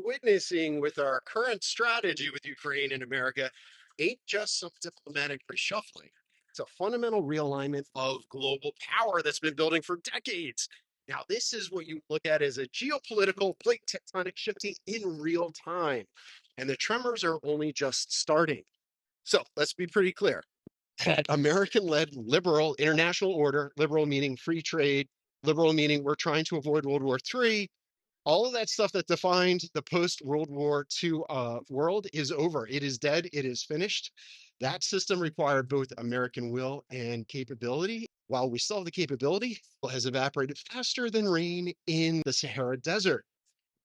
witnessing with our current strategy with Ukraine and America ain't just some diplomatic reshuffling. It's a fundamental realignment of global power that's been building for decades. Now, this is what you look at as a geopolitical plate tectonic shifting in real time. And the tremors are only just starting. So let's be pretty clear. That American led liberal international order, liberal meaning free trade, liberal meaning we're trying to avoid World War III, all of that stuff that defined the post World War II world is over. It is dead. It is finished. That system required both American will and capability. While we still have the capability, it has evaporated faster than rain in the Sahara Desert.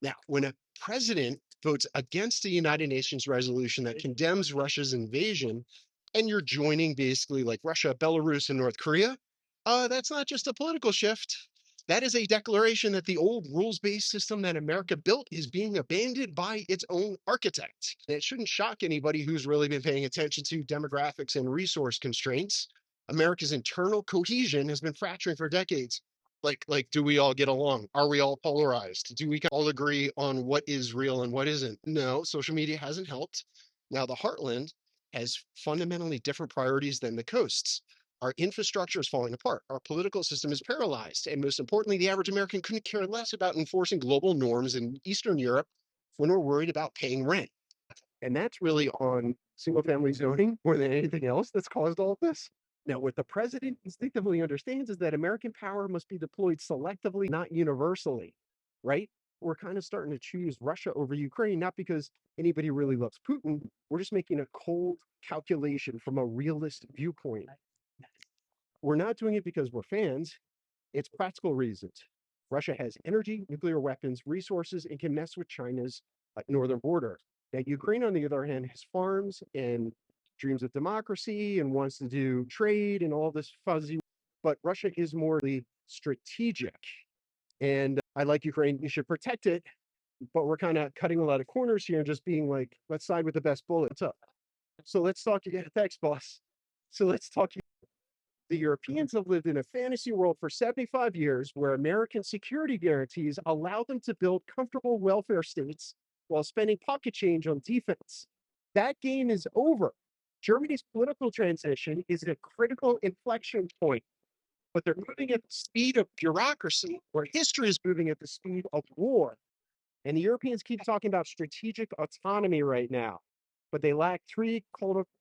Now, when a president votes against a United Nations resolution that condemns Russia's invasion, and you're joining basically like Russia, Belarus, and North Korea, that's not just a political shift. That is a declaration that the old rules-based system that America built is being abandoned by its own architect. And it shouldn't shock anybody who's really been paying attention to demographics and resource constraints. America's internal cohesion has been fracturing for decades. Like, do we all get along? Are we all polarized? Do we all agree on what is real and what isn't? No, social media hasn't helped. Now, the heartland has fundamentally different priorities than the coasts. Our infrastructure is falling apart. Our political system is paralyzed. And most importantly, the average American couldn't care less about enforcing global norms in Eastern Europe when we're worried about paying rent. And that's really on single family zoning more than anything else that's caused all of this. Now, what the president instinctively understands is that American power must be deployed selectively, not universally, right? We're kind of starting to choose Russia over Ukraine, not because anybody really loves Putin. We're just making a cold calculation from a realist viewpoint. We're not doing it because we're fans. It's practical reasons. Russia has energy, nuclear weapons, resources, and can mess with China's northern border. Now, Ukraine, on the other hand, has farms and dreams of democracy and wants to do trade and all this fuzzy. But Russia is more strategic. And I like Ukraine. You should protect it. But we're kind of cutting a lot of corners here and just being like, let's side with the best bullets up. So let's talk again. Thanks, boss. So let's talk. The Europeans have lived in a fantasy world for 75 years where American security guarantees allow them to build comfortable welfare states while spending pocket change on defense. That game is over. Germany's political transition is at a critical inflection point, but they're moving at the speed of bureaucracy, where history is moving at the speed of war. And the Europeans keep talking about strategic autonomy right now, but they lack three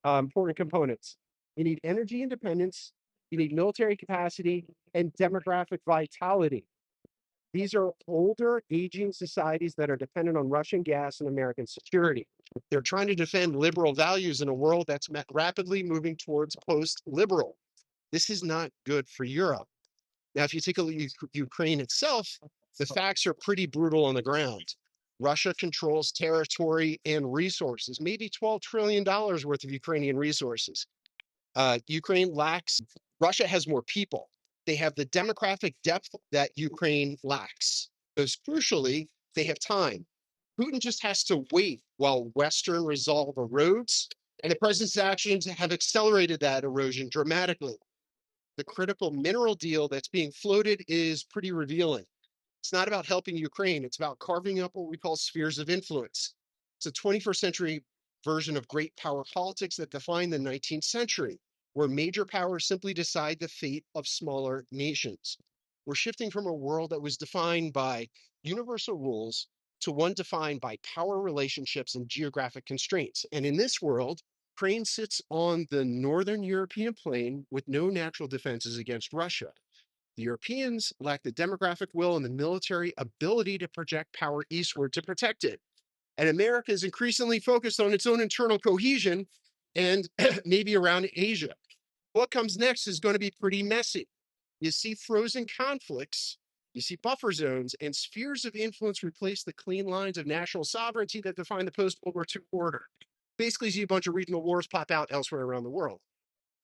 important components. You need energy independence, you need military capacity, and demographic vitality. These are older, aging societies that are dependent on Russian gas and American security. They're trying to defend liberal values in a world that's rapidly moving towards post-liberal. This is not good for Europe. Now, if you take a look at Ukraine itself, the facts are pretty brutal on the ground. Russia controls territory and resources, maybe $12 trillion worth of Ukrainian resources. Ukraine lacks, Russia has more people. They have the demographic depth that Ukraine lacks. Most crucially, they have time. Putin just has to wait while Western resolve erodes, and the president's actions have accelerated that erosion dramatically. The critical mineral deal that's being floated is pretty revealing. It's not about helping Ukraine, it's about carving up what we call spheres of influence. It's a 21st century version of great power politics that defined the 19th century, where major powers simply decide the fate of smaller nations. We're shifting from a world that was defined by universal rules to one defined by power relationships and geographic constraints. And in this world, Ukraine sits on the northern European plain with no natural defenses against Russia. The Europeans lack the demographic will and the military ability to project power eastward to protect it. And America is increasingly focused on its own internal cohesion and maybe around Asia. What comes next is going to be pretty messy. You see frozen conflicts, you see buffer zones, and spheres of influence replace the clean lines of national sovereignty that define the post-World War II order. Basically, you see a bunch of regional wars pop out elsewhere around the world.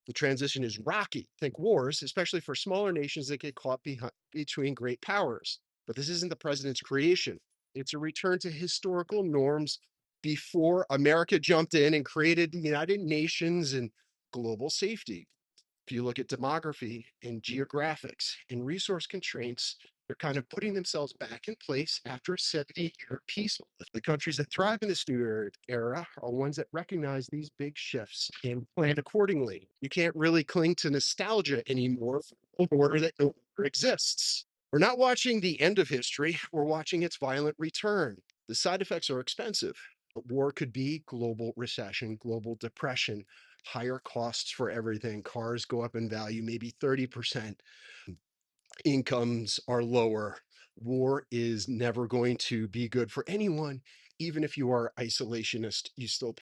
The transition is rocky. Think wars, especially for smaller nations that get caught between great powers. But this isn't the president's creation. It's a return to historical norms before America jumped in and created the United Nations and global safety. If you look at demography and geographics and resource constraints, They're kind of putting themselves back in place after a 70-year peace. The countries that thrive in this new era are ones that recognize these big shifts and plan accordingly. You can't really cling to nostalgia anymore for a order that no longer exists. We're not watching the end of history, we're watching its violent return. The side effects are expensive. War could be global recession, global depression, higher costs for everything. Cars go up in value, maybe 30%. Incomes are lower. War is never going to be good for anyone. Even if you are isolationist, you still